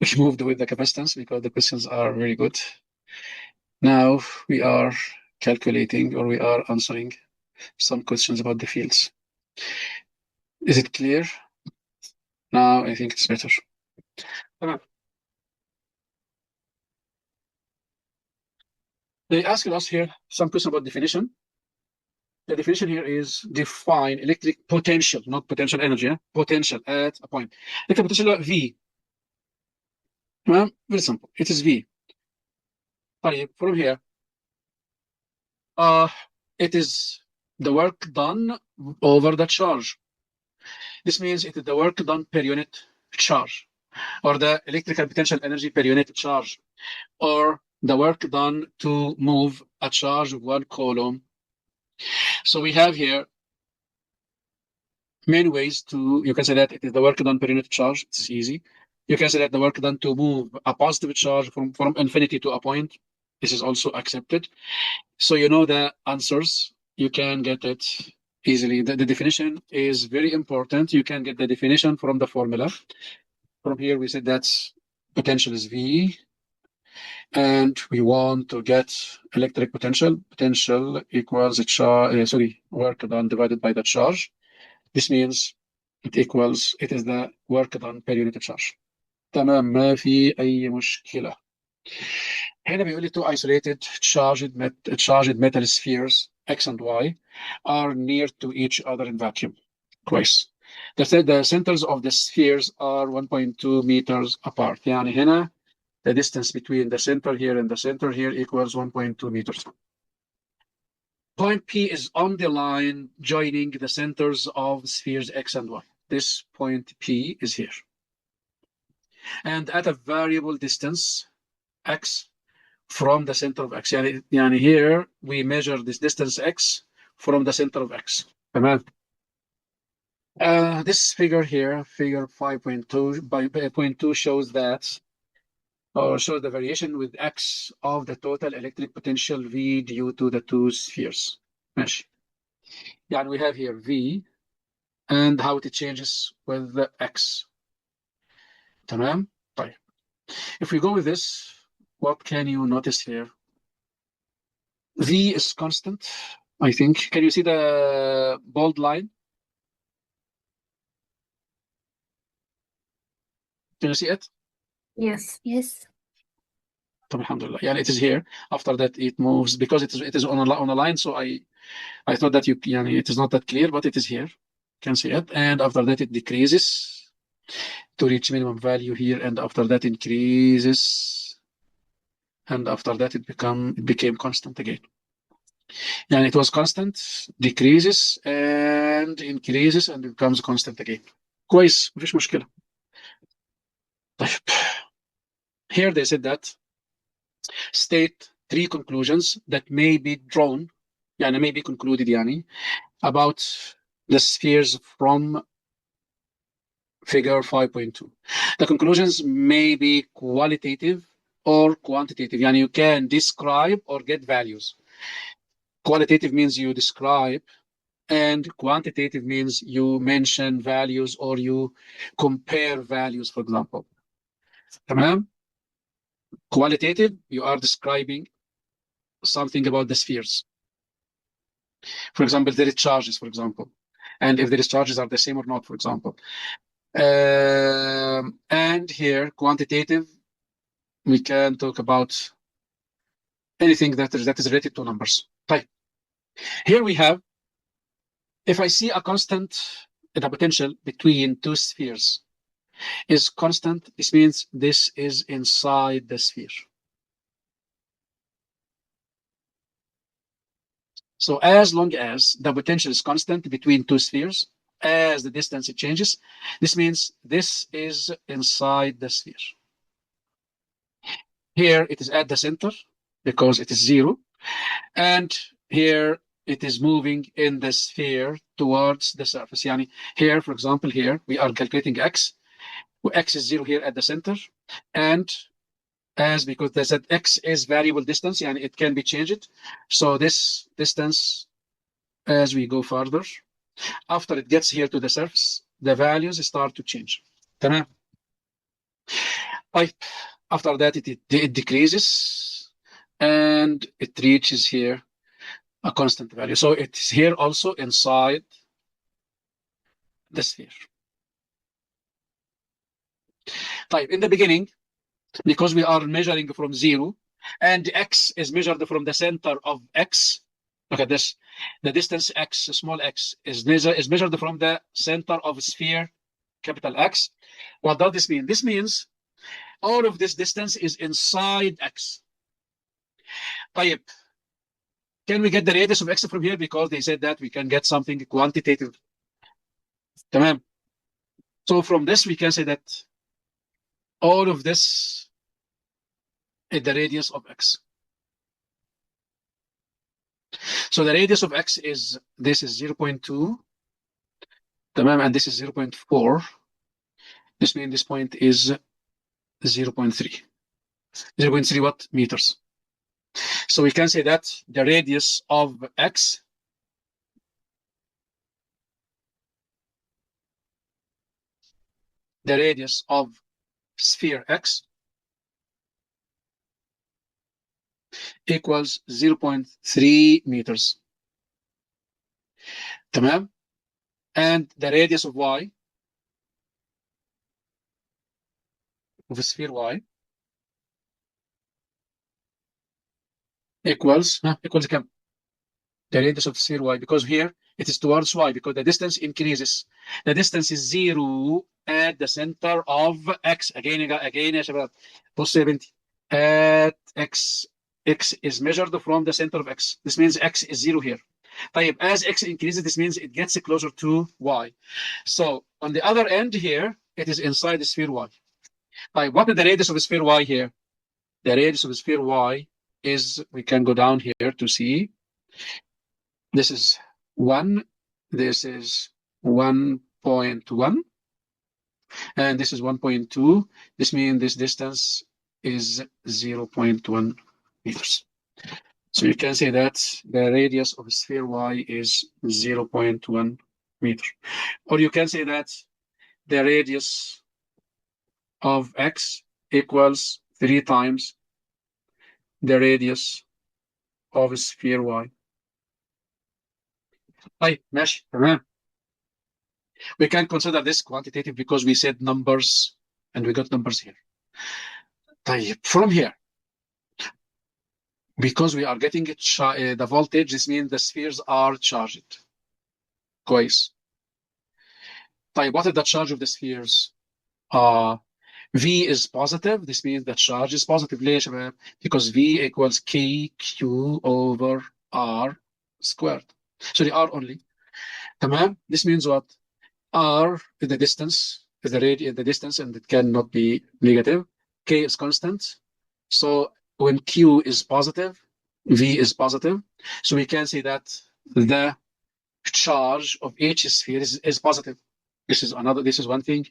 We moved with the capacitance because the questions are very good. Now we are calculating, or we are answering some questions about the fields. Is it clear? Now I think it's better. Okay. They asked us here some question about definition. The definition here is define electric potential, not potential energy, potential at a point. Electric potential V. Very simple. It is V. From here, it is the work done over the charge. This means it is the work done per unit charge, or the electrical potential energy per unit charge, or the work done to move a charge of 1 coulomb. So we have here many ways to, you can say that it is the work done per unit charge. It's easy. You can say that the work done to move a positive charge from infinity to a point. This is also accepted. So you know the answers. You can get it easily. The definition is very important. You can get the definition from the formula. From here, we said that's potential is V. And we want to get electric potential. Potential equals work done divided by the charge. This means it is the work done per unit charge. تمام، ما في أي مشكلة. هنا بيقول لي two isolated charged metal spheres X and Y are near to each other in vacuum. كويس. The centers of the spheres are 1.2 meters apart. يعني هنا the distance between the center here and the center here equals 1.2 meters. Point P is on the line joining the centers of spheres X and Y. This point P is here. And at a variable distance, X, from the center of X. يعني here we measure this distance X from the center of X. تمام. This figure here, figure 5.2 by 0.2 shows that, or shows the variation with X of the total electric potential V due to the two spheres. ماشي. يعني we have here V and how it changes with the X. تمام. طيب. If we go with this, what can you notice here? V is constant, I think. Can you see the bold line? Can you see it? Yes. Yes. طب الحمد لله. يعني it is here. After that it moves because it is on a line. So I thought that it is not that clear, but it is here. You can see it. And after that it decreases to reach minimum value here, and after that increases, and after that it became constant again. يعني it was constant, decreases and increases and becomes constant again. كويس، مفيش مشكلة. طيب. Here they said that state three conclusions that may be drawn, يعني may be concluded يعني, about the spheres from figure 5.2. The conclusions may be qualitative or quantitative. يعني you can describe or get values. Qualitative means you describe, and quantitative means you mention values or you compare values, for example. تمام? Qualitative, you are describing something about the spheres. For example, there is charges, for example, and if the charges are the same or not, for example. And here, quantitative, we can talk about anything that is related to numbers. Right. Here we have, if I see a constant, the potential between two spheres is constant, this means this is inside the sphere. So as long as the potential is constant between two spheres, as the distance it changes, this means this is inside the sphere. Here it is at the center because it is 0. And here it is moving in the sphere towards the surface. Yani here, for example, here we are calculating x. X is 0 here at the center. And because they said x is variable distance, yani it can be changed. So this distance, as we go further, after it gets here to the surface, the values start to change. تمام. After that, it decreases and it reaches here a constant value. So it is here also inside the sphere. طيب, in the beginning, because we are measuring from 0 and x is measured from the center of x, look at this. The distance x, small x, is measured from the center of sphere, capital X. What does this mean? This means all of this distance is inside x. طيب, can we get the radius of x from here? Because they said that we can get something quantitative. تمام. So from this, we can say that all of this is the radius of x. So the radius of x is, this is 0.2, and this is 0.4. This means this point is 0.3. 0.3 what? Meters. So we can say that the radius of x sphere x equals 0.3 meters. تمام. and the radius of y, of a sphere y, equals كم? The radius of sphere y, because here it is towards y, because the distance increases. The distance is 0 at the center of x. Again يا شباب. بص يا بنتي. At x is measured from the center of x. This means x is 0 here. طيب, as x increases, this means it gets closer to y. So on the other end here, it is inside the sphere y. طيب, what is the radius of sphere y here? The radius of sphere y is, we can go down here to see. This is 1, this is 1.1, and this is 1.2. This means this distance is 0.1 meters. So you can say that the radius of sphere y is 0.1 meter. Or you can say that the radius of x equals 3 times the radius of sphere y. طيب, ماشي, تمام. We can consider this quantitative because we said numbers and we got numbers here. طيب, from here, because we are getting the voltage, this means the spheres are charged. كويس. طيب, what is the charge of the spheres? V is positive. This means the charge is positive. ليه يا شباب? Because V equals KQ over R squared. Sorry, R only. تمام? This means what? R is the distance, is the radius, the distance, and it cannot be negative. K is constant. So when Q is positive, V is positive. So we can say that the charge of each sphere is positive. This is one thing.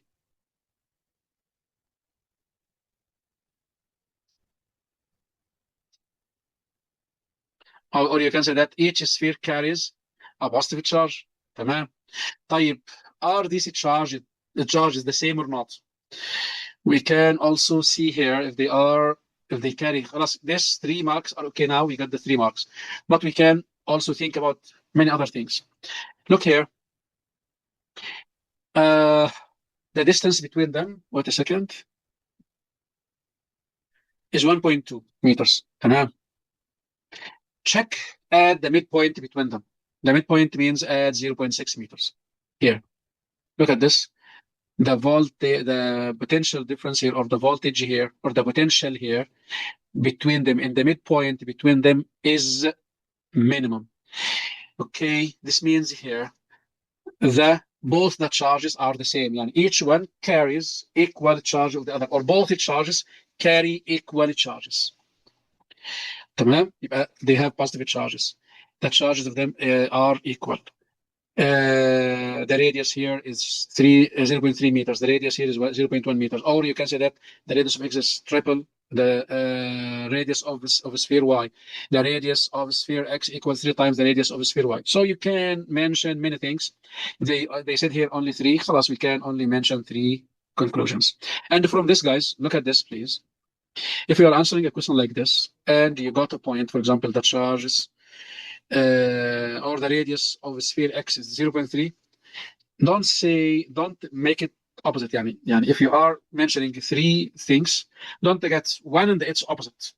Or you can say that each sphere carries a positive charge. تمام. طيب, are these charges, the charges the same or not? We can also see here if they carry, this 3 marks are okay. Now we got the 3 marks, but we can also think about many other things. Look here. The distance between them, wait a second, is 1.2 meters. تمام. Check at the midpoint between them. The midpoint means at 0.6 meters. Here, look at this. The potential difference here, or the voltage here, or the potential here between them, in the midpoint between them, is minimum. Okay, this means here both the charges are the same. Yani each one carries equal charge of the other, or both charges carry equal charges. تمام؟ يبقى they have positive charges. The charges of them are equal. The radius here is 0.3 meters. The radius here is 0.1 meters. Or you can say that the radius of X is triple the radius of sphere Y. The radius of sphere X equals 3 times the radius of sphere Y. So you can mention many things. They said here only 3. خلاص, we can only mention 3 conclusions. And from this, guys, look at this, please. If you are answering a question like this, and you got a point, for example, the charges or the radius of sphere X is 0.3, don't make it opposite. يعني if you are mentioning 3 things, don't get one and it's opposite.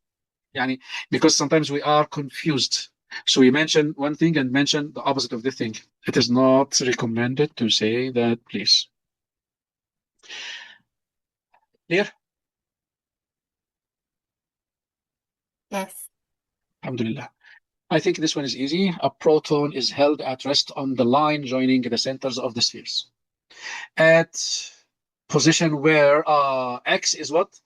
يعني because sometimes we are confused. So we mention one thing and mention the opposite of the thing. It is not recommended to say that, please. Clear? Yes. Alhamdulillah. I think this one is easy. A proton is held at rest on the line joining the centers of the spheres. At position where X is what?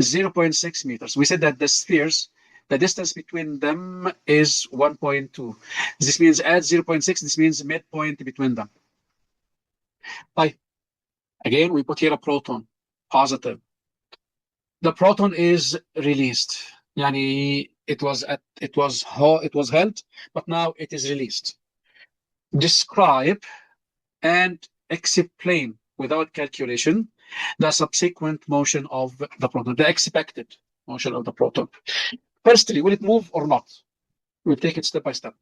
0.6 meters. We said that the spheres, the distance between them is 1.2. This means at 0.6, this means midpoint between them. Right. Again, we put here a proton, positive. The proton is released. Yani it was held, but now it is released. Describe and explain without calculation the subsequent motion of the proton, the expected motion of the proton. Firstly, will it move or not? We'll take it step by step.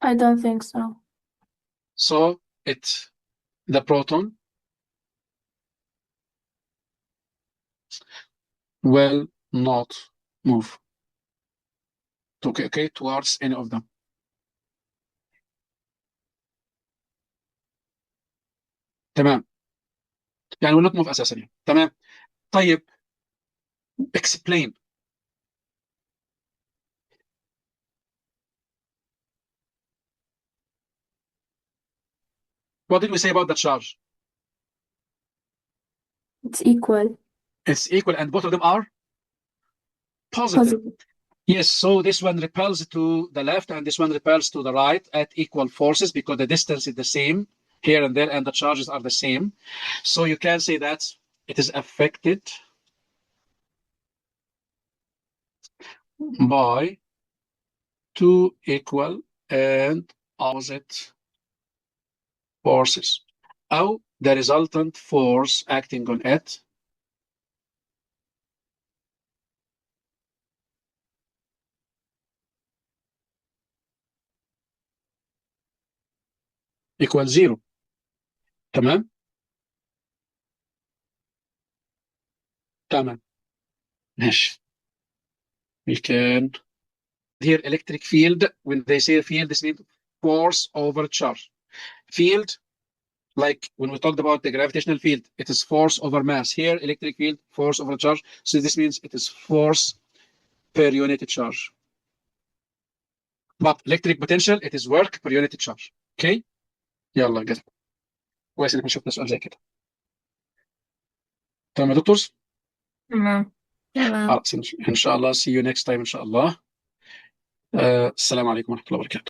I don't think so. So the proton will not move towards any of them. تمام، يعني will not move اساسا يعني. تمام. طيب explain. What did we say about the charge? It's equal. It's equal and both of them are positive. Positive. Yes, so this one repels to the left and this one repels to the right at equal forces because the distance is the same here and there and the charges are the same. So you can say that it is affected by two equal and opposite forces. أو the resultant force acting on it equal zero. تمام؟ تمام. ماشي. We can here electric field. When they say field, this means force over charge. Field, like when we talked about the gravitational field, it is force over mass. Here, electric field, force over charge. So this means it is force per unit charge. But electric potential, it is work per unit charge. Okay. يلا كده. كويس ان احنا شفنا سؤال زي كده. تمام يا دكتور. تمام. تمام. خلاص ان شاء الله see you next time ان شاء الله. السلام عليكم ورحمة الله وبركاته.